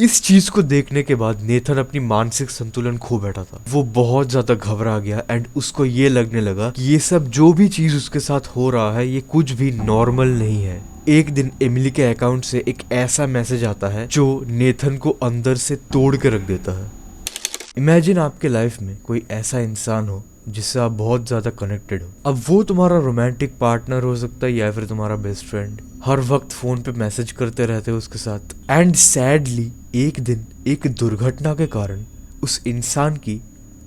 इस चीज को देखने के बाद नेथन अपनी मानसिक संतुलन खो बैठा था। वो बहुत ज्यादा घबरा गया एंड उसको ये लगने लगा कि ये सब जो भी चीज उसके साथ हो रहा है ये कुछ भी नॉर्मल नहीं है। एक दिन एमिली के अकाउंट से एक ऐसा मैसेज आता है जो नेथन को अंदर से तोड़ के रख देता है। इमेजिन आपके लाइफ में कोई ऐसा इंसान हो जिससे आप बहुत ज्यादा कनेक्टेड हो। अब वो तुम्हारा रोमांटिक पार्टनर हो सकता है या फिर तुम्हारा बेस्ट फ्रेंड। हर वक्त फोन पे मैसेज करते रहते हो उसके साथ एंड सैडली एक दिन एक दुर्घटना के कारण उस इंसान की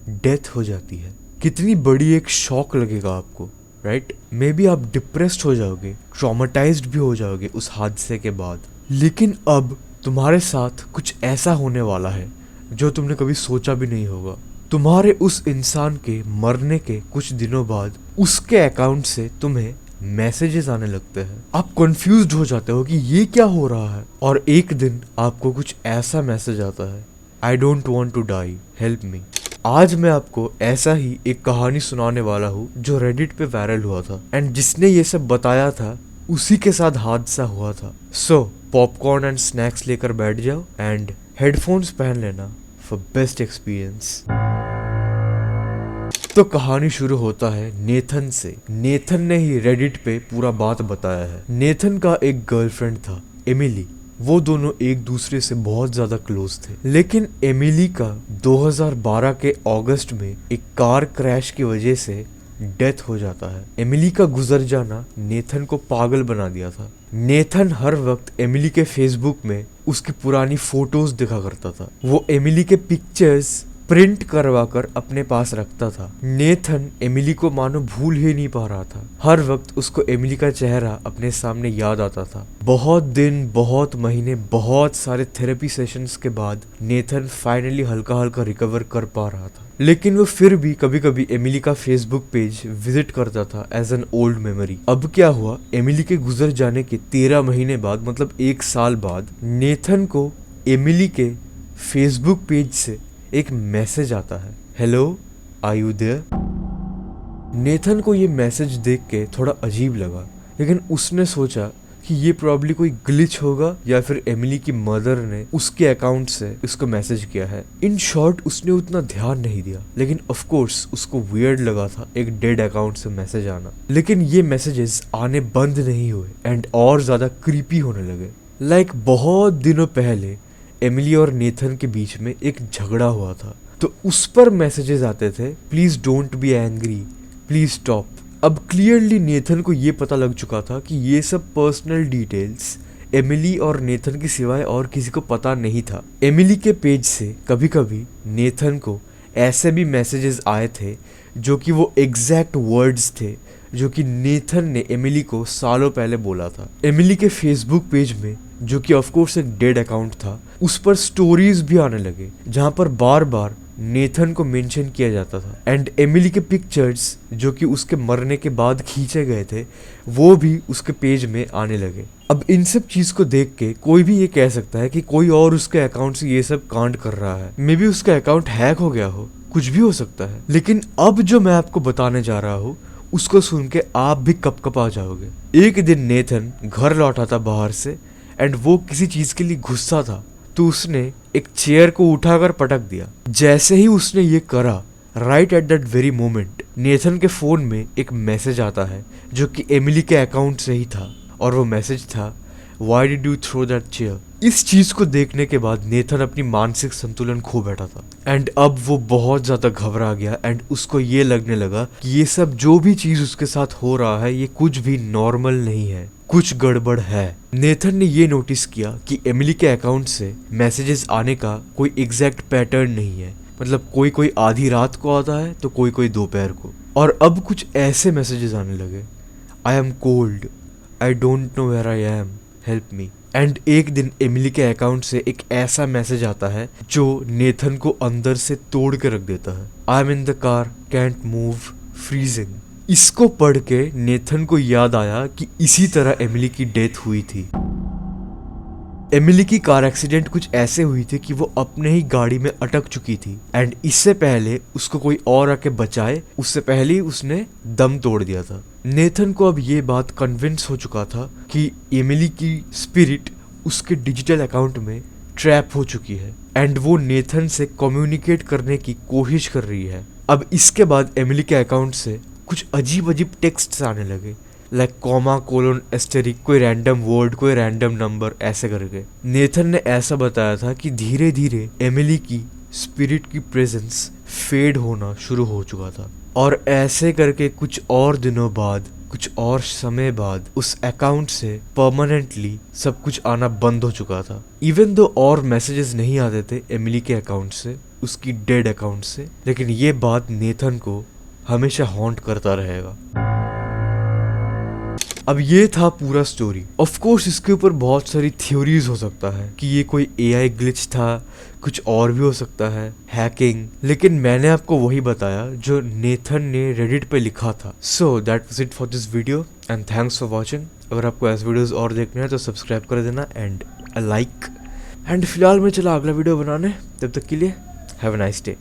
डेथ हो जाती है। कितनी बड़ी एक शॉक लगेगा आपको, राइट? मे बी आप डिप्रेस्ड हो जाओगे, ट्रॉमेटाइज्ड भी हो जाओगे उस हादसे के बाद। लेकिन अब तुम्हारे साथ कुछ ऐसा होने वाला है जो तुमने कभी सोचा भी नहीं होगा। तुम्हारे उस इंसान के मरने के कुछ दिनों बाद उसके अकाउंट से तुम्हें मैसेजेस आने लगते हैं। आप कंफ्यूज्ड हो जाते हो कि ये क्या हो रहा है। और एक दिन आपको कुछ ऐसा मैसेज आता है, I don't want to die, help me. आज मैं आपको ऐसा ही एक कहानी सुनाने वाला हूँ जो रेडिट पे वायरल हुआ था एंड जिसने ये सब बताया था उसी के साथ हादसा हुआ था। सो पॉपकॉर्न एंड स्नैक्स लेकर बैठ जाओ एंड हेडफोन्स पहन लेना फॉर बेस्ट एक्सपीरियंस। तो कहानी शुरू होता है नेथन से। नेथन ने ही रेडिट पे पूरा बात बताया है। नेथन का एक गर्लफ्रेंड था, एमिली। वो दोनों एक दूसरे से बहुत ज्यादा क्लोज थे। लेकिन एमिली का 2012 के अगस्त में एक कार क्रैश की वजह से डेथ हो जाता है। एमिली का गुजर जाना नेथन को पागल बना दिया था। नेथन हर वक्त एमिली के फेसबुक में उसकी पुरानी फोटोज दिखा करता था। वो एमिली के पिक्चर्स प्रिंट करवा कर अपने पास रखता था। नेथन एमिली को मानो भूल ही नहीं पा रहा था। हर वक्त उसको एमिली का चेहरा अपने सामने याद आता था। बहुत दिन, बहुत महीने, बहुत सारे थेरेपी सेशंस के बाद नेथन फाइनली हल्का हल्का रिकवर कर पा रहा था। लेकिन वो फिर भी कभी कभी एमिली का फेसबुक पेज विजिट करता था एज एन ओल्ड मेमोरी। अब क्या हुआ, एमिली के गुजर जाने के 13 महीने बाद, मतलब 1 साल बाद, नेथन को एमिली के फेसबुक पेज से एक मैसेज आता है, hello are you there. Nathan को ये मैसेज देख के थोड़ा अजीब लगा, लेकिन उसने सोचा कि ये प्रॉब्ली कोई ग्लिच होगा या फिर एमिली की मदर ने उसके अकाउंट से उसको मैसेज किया है। इन शॉर्ट उसने उतना ध्यान नहीं दिया, लेकिन ऑफ कोर्स उसको वियर्ड लगा था एक डेड अकाउंट से मैसेज आना। लेकिन ये मैसेजेस आने बंद नहीं हुए एंड और ज्यादा क्रीपी होने लगे। लाइक बहुत दिनों पहले एमिली और नेथन के बीच में एक झगड़ा हुआ था, तो उस पर मैसेजेस आते थे, please don't be angry, please stop. अब क्लियरली नेथन को ये पता लग चुका था कि ये सब पर्सनल डिटेल्स एमिली और नेथन की सिवाय और किसी को पता नहीं था। एमिली के पेज से कभी कभी नेथन को ऐसे भी मैसेजेस आए थे जो कि वो एग्जैक्ट वर्ड्स थे जो कि नेथन ने एमिली को सालों पहले बोला था। एमिली के फेसबुक पेज में, जो कि ऑफ कोर्स एक डेड अकाउंट था, उस पर स्टोरीज भी आने लगे जहां पर बार बार नेथन को मेंशन किया जाता था एंड एमिली के पिक्चर्स जो कि उसके मरने के बाद खींचे गए थे वो भी उसके पेज में आने लगे। अब इन सब चीज को देख के कोई भी ये कह सकता है कि कोई और उसके अकाउंट से ये सब कांड कर रहा है। मे बी उसका अकाउंट हैक हो गया हो, कुछ भी हो सकता है। लेकिन अब जो मैं आपको बताने जा रहा हूँ उसको सुन के आप भी कपकपा जाओगे। एक दिन नेथन घर लौटा था बाहर से एंड वो किसी चीज के लिए गुस्सा था, तो उसने एक चेयर को उठाकर पटक दिया। जैसे ही उसने ये करा, right at that very moment Nathan के फोन में एक मैसेज आता है जो कि एमिली के अकाउंट से ही था और वो मैसेज था, Why did you throw that chair? इस चीज को देखने के बाद नेथन अपनी मानसिक संतुलन खो बैठा था एंड अब वो बहुत ज्यादा घबरा गया एंड उसको ये लगने लगा कि ये सब जो भी चीज उसके साथ हो रहा है ये कुछ भी नॉर्मल नहीं है, कुछ गड़बड़ है। नेथन ने ये नोटिस किया कि एमिली के अकाउंट से मैसेजेस आने का कोई एग्जैक्ट पैटर्न नहीं है। मतलब कोई कोई आधी रात को आता है तो कोई कोई दोपहर को। और अब कुछ ऐसे मैसेजेस आने लगे, I am cold, I don't know where I am, help me. And एक दिन एमिली के अकाउंट से एक ऐसा मैसेज आता है जो नेथन को अंदर से तोड़ के रख देता है, I am in the car, can't move, freezing. इसको पढ़ के नेथन को याद आया कि इसी तरह एमिली की डेथ हुई थी। एमिली की कार एक्सीडेंट कुछ ऐसे हुई थी कि वो अपने ही गाड़ी में अटक चुकी थी एंड इससे पहले उसको कोई और आके बचाए उससे पहले ही उसने दम तोड़ दिया था। नेथन को अब ये बात कन्विंस हो चुका था कि एमिली की स्पिरिट उसके डिजिटल अकाउंट में ट्रैप हो चुकी है एंड वो नेथन से कम्युनिकेट करने की कोशिश कर रही है। अब इसके बाद एमिली के अकाउंट से कुछ अजीब अजीब टेक्स्ट आने लगे, लाइक कॉमा कोलोन एस्टेरिक, कोई रैंडम वर्ड, कोई रैंडम नंबर, ऐसे करके। नेथन ने ऐसा बताया था कि धीरे धीरे एमिली की स्पिरिट की प्रेजेंस फेड होना शुरू हो चुका था और ऐसे करके कुछ और दिनों बाद, कुछ और समय बाद उस अकाउंट से परमानेंटली सब कुछ आना बंद हो चुका था। इवन दो और मैसेजेस नहीं आते थे एमिली के अकाउंट से, उसकी डेड अकाउंट से, लेकिन ये बात नेथन को हमेशा हॉन्ट करता रहेगा। अब ये था पूरा स्टोरी। ऑफ कोर्स इसके ऊपर बहुत सारी थ्योरीज हो सकता है कि ये कोई एआई ग्लिच था, कुछ और भी हो सकता है, हैकिंग, लेकिन मैंने आपको वही बताया जो नेथन ने रेडिट पे लिखा था। So that was it for this video and thanks for watching. अगर आपको ऐसे वीडियोस और देखने हैं तो सब्सक्राइब कर देना एंड अ लाइक। एंड फिलहाल मैं चला अगला वीडियो बनाने, तब तक के लिए हैव अ नाइस डे।